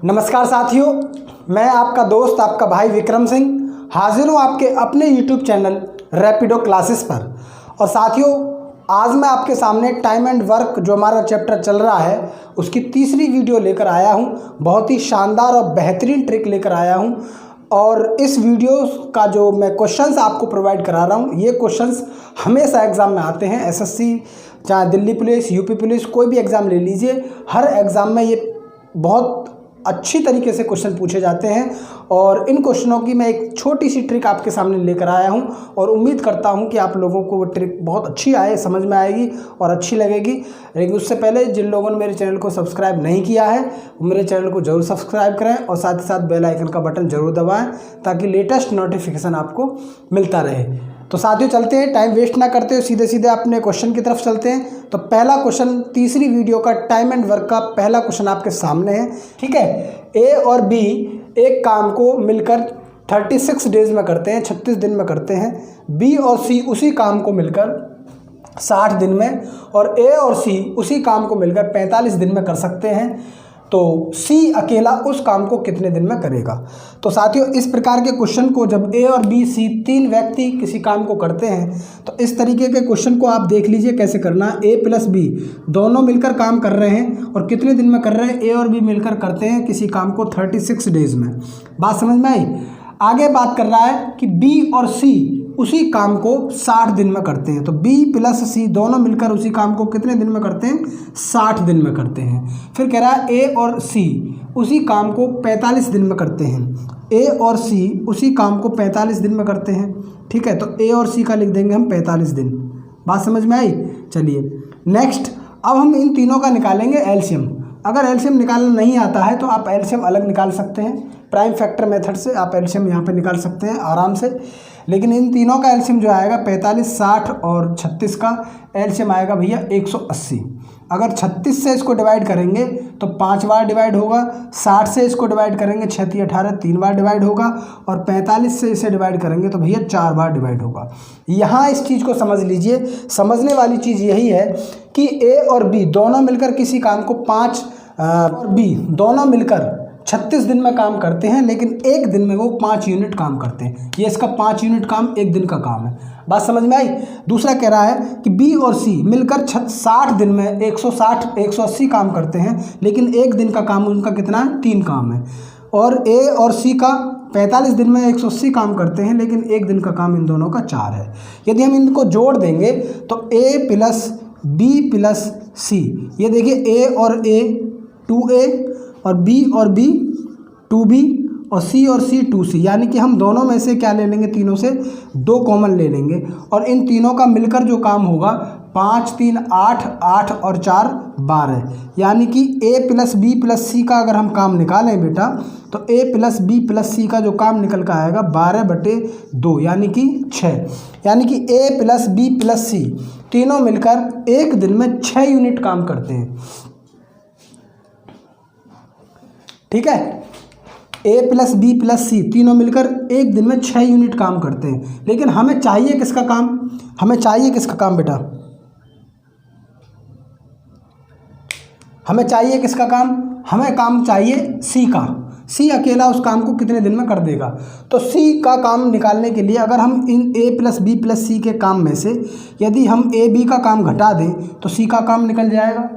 नमस्कार साथियों, मैं आपका दोस्त आपका भाई विक्रम सिंह हाजिर हूँ आपके अपने YouTube चैनल रैपिडो क्लासेस पर। और साथियों, आज मैं आपके सामने टाइम एंड वर्क जो हमारा चैप्टर चल रहा है उसकी तीसरी वीडियो लेकर आया हूँ। बहुत ही शानदार और बेहतरीन ट्रिक लेकर आया हूँ। और इस वीडियो का जो मैं क्वेश्चंस आपको प्रोवाइड करा रहा हूँ, ये क्वेश्चंस हमेशा एग्ज़ाम में आते हैं। एसएससी, चाहे दिल्ली पुलिस, यूपी पुलिस, कोई भी एग्ज़ाम ले लीजिए, हर एग्ज़ाम में ये बहुत अच्छी तरीके से क्वेश्चन पूछे जाते हैं। और इन क्वेश्चनों की मैं एक छोटी सी ट्रिक आपके सामने लेकर आया हूं और उम्मीद करता हूं कि आप लोगों को वो ट्रिक बहुत अच्छी आए, समझ में आएगी और अच्छी लगेगी। लेकिन उससे पहले जिन लोगों ने मेरे चैनल को सब्सक्राइब नहीं किया है वो मेरे चैनल को ज़रूर सब्सक्राइब करें और साथ ही साथ बेल आइकन का बटन ज़रूर दबाएँ ताकि लेटेस्ट नोटिफिकेशन आपको मिलता रहे। तो साथियों, चलते हैं, टाइम वेस्ट ना करते हुए सीधे सीधे अपने क्वेश्चन की तरफ चलते हैं। तो पहला क्वेश्चन तीसरी वीडियो का टाइम एंड वर्क का पहला क्वेश्चन आपके सामने है। ठीक है, ए और बी एक काम को मिलकर 36 डेज में करते हैं, 36 दिन में करते हैं। बी और सी उसी काम को मिलकर 60 दिन में, और ए और सी उसी काम को मिलकर 45 दिन में कर सकते हैं। तो सी अकेला उस काम को कितने दिन में करेगा? तो साथियों, इस प्रकार के क्वेश्चन को जब ए और बी सी तीन व्यक्ति किसी काम को करते हैं तो इस तरीके के क्वेश्चन को आप देख लीजिए कैसे करना है। ए प्लस बी दोनों मिलकर काम कर रहे हैं और कितने दिन में कर रहे हैं? ए और बी मिलकर करते हैं किसी काम को 36 डेज में। बात समझ में आई? आगे बात कर रहा है कि बी और सी उसी काम को 60 दिन में करते हैं। तो B प्लस सी दोनों मिलकर उसी काम को कितने दिन में करते हैं? 60 दिन में करते हैं। फिर कह रहा है A और C उसी काम को 45 दिन में करते हैं। A और C उसी काम को 45 दिन में करते हैं। ठीक है, तो A और C का लिख देंगे हम 45 दिन। बात समझ में आई? चलिए नेक्स्ट, अब हम इन तीनों का निकालेंगे एलसीएम। अगर एलसीएम निकालना नहीं आता है तो आप एलसीएम अलग निकाल सकते हैं, प्राइम फैक्टर मेथड से आप एलसीएम यहाँ पे निकाल सकते हैं आराम से। लेकिन इन तीनों का एलसीएम जो आएगा 45, 60 और 36 का एलसीएम आएगा भैया 180। अगर 36 से इसको डिवाइड करेंगे तो 5 बार डिवाइड होगा, 60 से इसको डिवाइड करेंगे 6 3 18 3 बार डिवाइड होगा, और 45 से इसे डिवाइड करेंगे तो भैया 4 बार डिवाइड होगा। यहाँ इस चीज़ को समझ लीजिए। समझने वाली चीज़ यही है कि ए और बी दोनों मिलकर किसी काम को 5 और बी दोनों मिलकर 36 दिन में काम करते हैं, लेकिन एक दिन में वो 5 यूनिट काम करते हैं। ये इसका 5 यूनिट काम एक दिन का काम है। बात समझ में आई? दूसरा कह रहा है कि बी और सी मिलकर 60 दिन में 160 180 काम करते हैं, लेकिन एक दिन का काम उनका कितना है? 3 काम है। और ए और सी का 45 दिन में 180 काम करते हैं, लेकिन एक दिन का काम इन दोनों का 4 है। यदि हम इनको जोड़ देंगे तो ए प्लस बी प्लस सी, ये देखिए ए और ए 2A और बी और बी 2B और सी और सी 2C, यानी कि हम दोनों में से क्या ले लेंगे? तीनों से 2 कॉमन ले लेंगे और इन तीनों का मिलकर जो काम होगा 5 3 8 8 और 4 12, यानी कि A प्लस बी प्लस सी का अगर हम काम निकालें बेटा तो A प्लस बी प्लस सी का जो काम निकल कर आएगा 12/2 यानी कि 6, यानी कि A प्लस बी प्लस सी तीनों मिलकर एक दिन में 6 यूनिट काम करते हैं। ठीक है, ए प्लस बी प्लस सी तीनों मिलकर एक दिन में 6 यूनिट काम करते हैं। लेकिन हमें चाहिए किसका काम? हमें चाहिए किसका काम बेटा? हमें चाहिए किसका काम? हमें काम चाहिए सी का। सी अकेला उस काम को कितने दिन में कर देगा? तो सी का काम निकालने के लिए अगर हम इन ए प्लस बी प्लस सी के काम में से यदि हम ए बी का काम घटा दें तो सी का काम निकल जाएगा।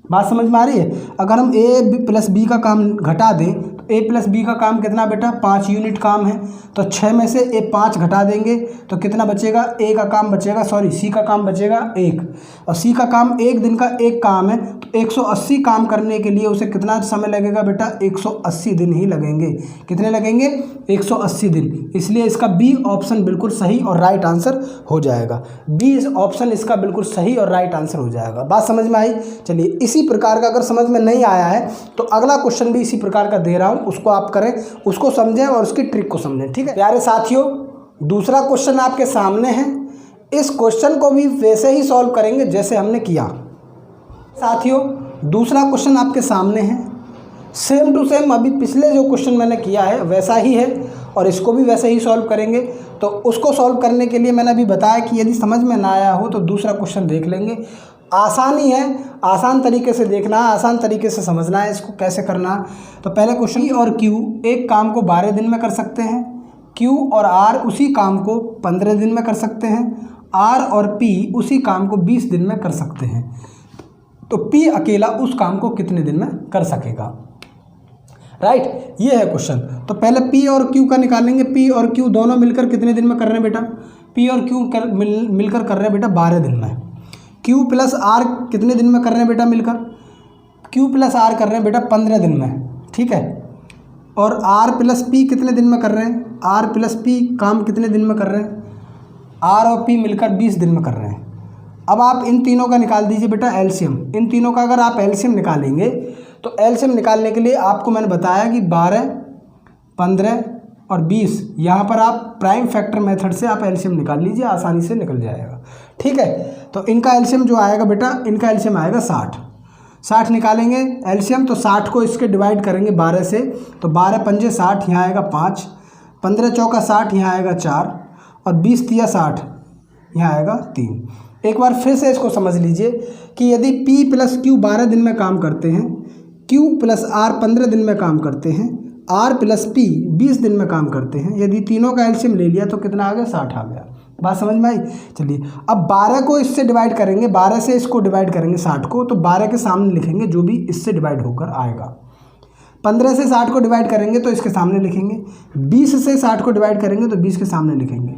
बात समझ में आ रही है? अगर हम ए प्लस बी का काम घटा दें तो ए प्लस बी का काम कितना बेटा? 5 यूनिट काम है। तो 6 में से ए 5 घटा देंगे तो कितना बचेगा? ए का काम बचेगा, सॉरी सी का काम बचेगा 1, और सी का काम एक दिन का एक काम है। तो 180 काम करने के लिए उसे कितना समय लगेगा बेटा? 180 दिन ही लगेंगे। कितने लगेंगे? 180 दिन। इसलिए इसका बी ऑप्शन बिल्कुल सही और राइट आंसर हो जाएगा। बी ऑप्शन इसका बिल्कुल सही और राइट आंसर हो जाएगा। बात समझ में आई? चलिए, इसी प्रकार का अगर समझ में नहीं आया है तो अगला क्वेश्चन भी इसी प्रकार का दे रहा हूं, उसको आप करें, उसको समझें और उसकी ट्रिक को समझें। ठीक है प्यारे साथियों, दूसरा क्वेश्चन आपके सामने है। इस क्वेश्चन को भी वैसे ही सॉल्व करेंगे जैसे हमने किया। साथियों, दूसरा क्वेश्चन आपके सामने है, सेम टू सेम अभी पिछले जो क्वेश्चन मैंने किया है वैसा ही है और इसको भी वैसे ही सॉल्व करेंगे। तो उसको सॉल्व करने के लिए मैंने अभी बताया कि यदि समझ में ना आया हो तो दूसरा क्वेश्चन देख लेंगे आसानी है, आसान तरीके से देखना है, आसान तरीके से समझना है इसको कैसे करना है। तो पहले क्वेश्चन, P और Q एक काम को 12 दिन में कर सकते हैं, Q और R उसी काम को 15 दिन में कर सकते हैं, R और P उसी काम को 20 दिन में कर सकते हैं। तो P अकेला उस काम को कितने दिन में कर सकेगा, राइट, ये है क्वेश्चन। तो पहले P और Q का निकालेंगे। P और Q दोनों मिलकर कितने दिन में कर रहे हैं बेटा, P और Q मिलकर कर रहे हैं बेटा 12 दिन में। Q प्लस R कितने दिन में कर रहे हैं बेटा मिलकर, Q प्लस R कर रहे हैं बेटा 15 दिन में, ठीक है। और R प्लस P कितने दिन में कर रहे हैं, R प्लस P काम कितने दिन में कर रहे हैं, R और P मिलकर 20 दिन में कर रहे हैं। अब आप इन तीनों का निकाल दीजिए बेटा एलसीएम। इन तीनों का अगर आप एलसीएम निकालेंगे तो एलसीएम निकालने के लिए आपको मैंने बताया कि 12, 15 और 20, यहाँ पर आप प्राइम फैक्टर मेथड से आप एलसीएम निकाल लीजिए, आसानी से निकल जाएगा, ठीक है। तो इनका एलसीएम जो आएगा बेटा, इनका एलसीएम आएगा 60 निकालेंगे एलसीएम। तो 60 को इसके डिवाइड करेंगे 12 से, तो 12 पंजे 60, यहाँ आएगा 5, 15 चौका 60, यहाँ आएगा 4, और 20 तिया 60, यहाँ आएगा 3। एक बार फिर से इसको समझ लीजिए कि यदि P प्लस Q 12 दिन में काम करते हैं, Q प्लस R 15 दिन में काम करते हैं, R प्लस P 20 दिन में काम करते हैं, यदि तीनों का एलसीएम ले लिया तो कितना आ गया, 60 आ गया। बात समझ में आई। चलिए अब 12 को इससे डिवाइड करेंगे, 12 से इसको डिवाइड करेंगे 60 को, तो 12 के सामने लिखेंगे जो भी इससे डिवाइड होकर आएगा। 15 से 60 को डिवाइड करेंगे तो इसके सामने लिखेंगे, 20 से 60 को डिवाइड करेंगे तो 20 के सामने लिखेंगे।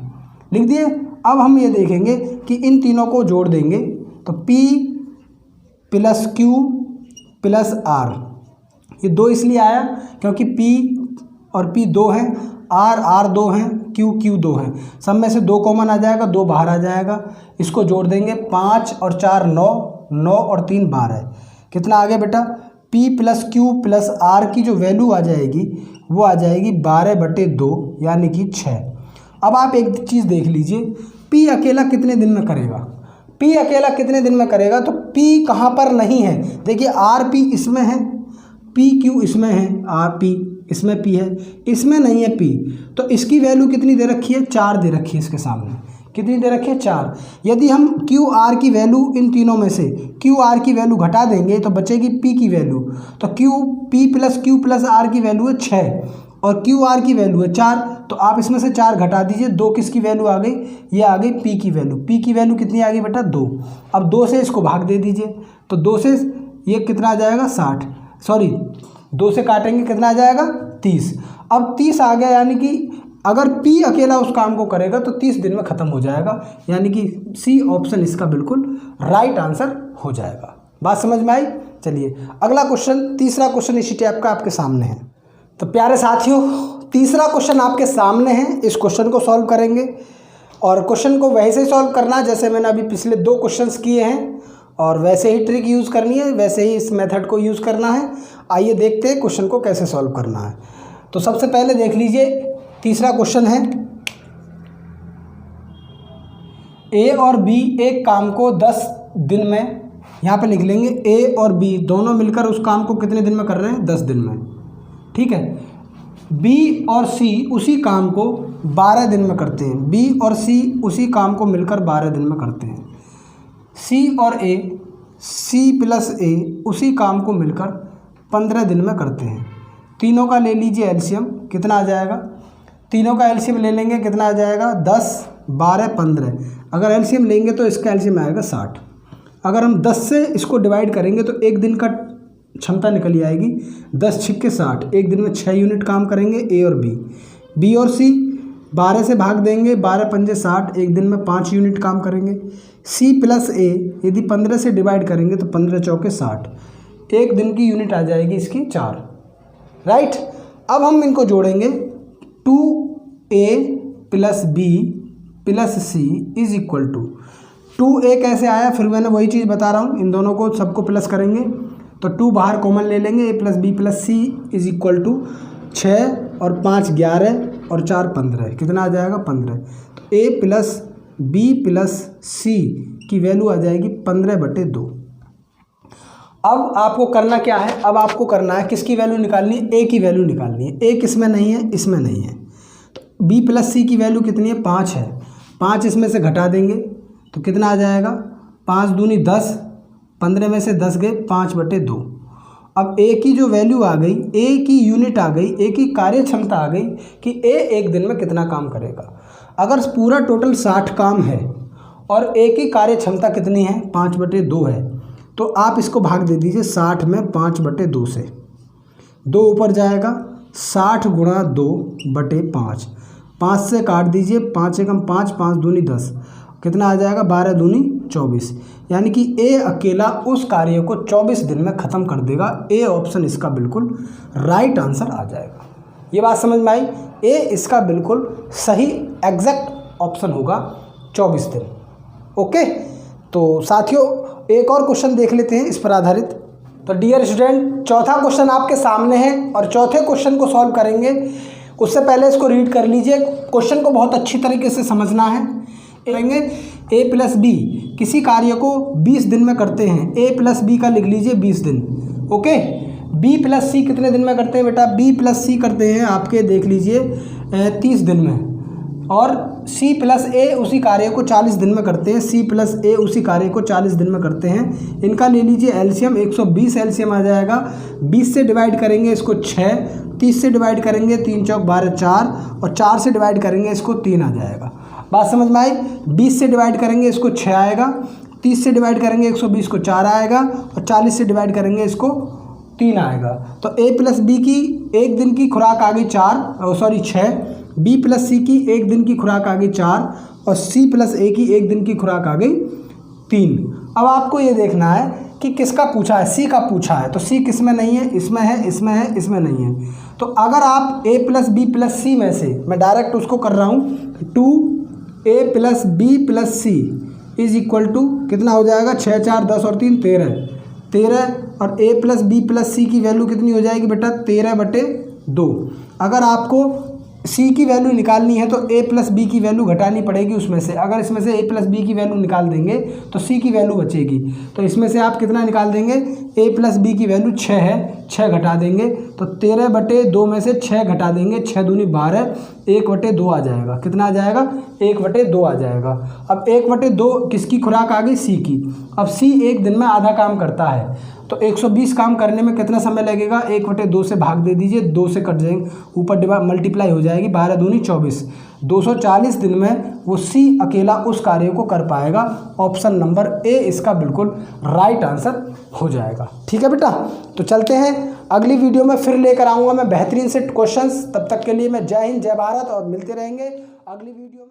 लिख दिए। अब हम ये देखेंगे कि इन तीनों को जोड़ देंगे तो P plus Q plus R, ये 2 इसलिए आया क्योंकि P और P 2 हैं, R 2 हैं, Q 2 हैं, सब में से 2 कॉमन आ जाएगा, 2 बाहर आ जाएगा। इसको जोड़ देंगे, 5 और 4 9, 9 और 3 12, कितना आ गया बेटा, P plus Q plus R की जो वैल्यू आ जाएगी वो आ जाएगी 12/2 यानी कि 6। अब आप एक चीज़ देख लीजिए, P अकेला कितने दिन में करेगा, P अकेला कितने दिन में करेगा, तो P कहाँ पर नहीं है, देखिए RP इसमें है, PQ इसमें है, RP इसमें P है, इसमें नहीं है P, तो इसकी वैल्यू कितनी दे रखी है, 4 दे रखी है इसके सामने, कितनी दे रखी है, 4। यदि हम QR की वैल्यू इन तीनों में से QR की वैल्यू घटा देंगे तो बचेगी P की वैल्यू, तो P plus Q plus R की वैल्यू है 6 और QR की वैल्यू है 4, तो आप इसमें से 4 घटा दीजिए, 2 किसकी वैल्यू आ गई, ये आ गई P की वैल्यू। P की वैल्यू कितनी आ गई बेटा, 2। अब 2 से इसको भाग दे दीजिए, तो 2 से ये कितना आ जाएगा, 60, सॉरी 2 से काटेंगे कितना आ जाएगा, 30। अब 30 आ गया, यानी कि अगर P अकेला उस काम को करेगा तो 30 दिन में ख़त्म हो जाएगा, यानी कि C ऑप्शन इसका बिल्कुल राइट आंसर हो जाएगा। बात समझ में आई। चलिए अगला क्वेश्चन, तीसरा क्वेश्चन इसी टाइप का आपके सामने है। तो प्यारे साथियों, तीसरा क्वेश्चन आपके सामने है, इस क्वेश्चन को सॉल्व करेंगे और क्वेश्चन को वैसे ही सॉल्व करना है जैसे मैंने अभी पिछले 2 क्वेश्चंस किए हैं, और वैसे ही ट्रिक यूज़ करनी है, वैसे ही इस मेथड को यूज़ करना है। आइए देखते हैं क्वेश्चन को कैसे सॉल्व करना है। तो सबसे पहले देख लीजिए, तीसरा क्वेश्चन है, A और B एक काम को 10 दिन में, यहाँ पे लिख लेंगे A और B दोनों मिलकर उस काम को कितने दिन में कर रहे हैं, 10 दिन में, ठीक है। B और C उसी काम को 12 दिन में करते हैं, B और C उसी काम को मिलकर 12 दिन में करते हैं। C और A, C प्लस A उसी काम को मिलकर 15 दिन में करते हैं। तीनों का ले लीजिए एलसीएम, कितना आ जाएगा, तीनों का एलसीएम ले लेंगे, कितना आ जाएगा, 10 12 15। अगर एलसीएम लेंगे तो इसका एलसीएम आएगा 60। अगर हम 10 से इसको डिवाइड करेंगे तो एक दिन का क्षमता निकल आएगी, 10 छिक्के 60, एक दिन में 6 यूनिट काम करेंगे A और B और C 12 से भाग देंगे, 12 पंजे 60, एक दिन में 5 यूनिट काम करेंगे। C प्लस A यदि 15 से डिवाइड करेंगे तो 15 चौके 60, एक दिन की यूनिट आ जाएगी इसकी 4, राइट। अब हम इनको जोड़ेंगे, 2A plus B plus C is equal to 2A कैसे आया, फिर मैंने वही चीज़ बता रहा हूँ, इन दोनों को सबको प्लस करेंगे तो 2 बाहर कॉमन ले लेंगे, A plus B plus C is equal to 6 और 5 11 और 4 15, कितना आ जाएगा 15। तो A plus B plus C की वैल्यू आ जाएगी 15/2। अब आपको करना क्या है, अब आपको करना है किसकी वैल्यू निकालनी है, A की वैल्यू निकालनी है। A किसमें नहीं है, इसमें नहीं है, तो B प्लस C की वैल्यू कितनी है, 5 है। 5 इसमें से घटा देंगे तो कितना आ जाएगा, 5 दूनी 10, 15 में से 10 गए 5/2। अब ए की जो वैल्यू आ गई, ए की यूनिट आ गई, ए की कार्य क्षमता आ गई कि ए एक दिन में कितना काम करेगा। अगर पूरा टोटल 60 काम है और ए की कार्य क्षमता कितनी है 5/2 है, तो आप इसको भाग दे दीजिए 60 में 5/2 से। 2 ऊपर जाएगा, 60 गुणा 2/5, 5 से काट दीजिए, 5 एकम 5, 5 दूनी 10, कितना आ जाएगा 12 दूनी 24। यानी कि ए अकेला उस कार्य को 24 दिन में ख़त्म कर देगा। ए ऑप्शन इसका बिल्कुल राइट आंसर आ जाएगा। ये बात समझ में आई? ए इसका बिल्कुल सही एग्जैक्ट ऑप्शन होगा 24 दिन। ओके, तो साथियों एक और क्वेश्चन देख लेते हैं इस पर आधारित। तो डियर स्टूडेंट, चौथा क्वेश्चन आपके सामने है और चौथे क्वेश्चन को सॉल्व करेंगे। उससे पहले इसको रीड कर लीजिए, क्वेश्चन को बहुत अच्छी तरीके से समझना है। करेंगे a प्लस बी किसी कार्य को 20 दिन में करते हैं। a प्लस बी का लिख लीजिए 20 दिन। ओके, b प्लस सी कितने दिन में करते हैं बेटा? b प्लस सी करते हैं आपके, देख लीजिए 30 दिन में। और c प्लस a उसी कार्य को 40 दिन में करते हैं। c प्लस a उसी कार्य को 40 दिन में करते हैं। इनका ले लीजिए एलसीएम, 120 एलसीएम आ जाएगा। 20 से डिवाइड करेंगे इसको 6, 30 से डिवाइड करेंगे 3 चौक 12 4, और 4 से डिवाइड करेंगे इसको 3 आ जाएगा। बात समझ में आई? 20 से डिवाइड करेंगे इसको 6 आएगा, 30 से डिवाइड करेंगे 120 को 4 आएगा, और 40 से डिवाइड करेंगे इसको 3 आएगा। तो a प्लस बी की एक दिन की खुराक आ गई 6, b प्लस सी की एक दिन की खुराक आ गई 4, और c प्लस a की एक दिन की खुराक आ गई 3। अब आपको ये देखना है कि किसका पूछा है, c का पूछा है। तो c किस में नहीं है? इसमें है, इसमें है, इसमें नहीं है। तो अगर आप a plus B plus C में से, मैं डायरेक्ट उसको कर रहा हूँ, 2a plus B plus C is equal to कितना हो जाएगा? 6 4 10 और 3 13, और a प्लस बी प्लस सी की वैल्यू कितनी हो जाएगी बेटा? 13/2। अगर आपको c की वैल्यू निकालनी है तो a प्लस बी की वैल्यू घटानी पड़ेगी उसमें से। अगर इसमें से a प्लस बी की वैल्यू निकाल देंगे तो c की वैल्यू बचेगी। तो इसमें से आप कितना निकाल देंगे? a प्लस बी की वैल्यू 6 है, 6 घटा देंगे तो 13/2 में से 6 घटा देंगे, 6 दूनी 12, 1/2 आ जाएगा। कितना आ जाएगा? 1/2 आ जाएगा। अब 1/2 किसकी खुराक आ गई? c की। अब c एक दिन में आधा काम करता है, तो 120 काम करने में कितना समय लगेगा? 1/2 से भाग दे दीजिए, 2 से कट जाएंगे, ऊपर मल्टीप्लाई हो जाएगी, 12 दूनी 24, 240 दिन में वो c अकेला उस कार्य को कर पाएगा। ऑप्शन नंबर ए इसका बिल्कुल राइट आंसर हो जाएगा। ठीक है बेटा, तो चलते हैं अगली वीडियो में फिर लेकर आऊँगा मैं बेहतरीन से क्वेश्चंस। तब तक के लिए मैं जय हिंद जय भारत, और मिलते रहेंगे अगली वीडियो में।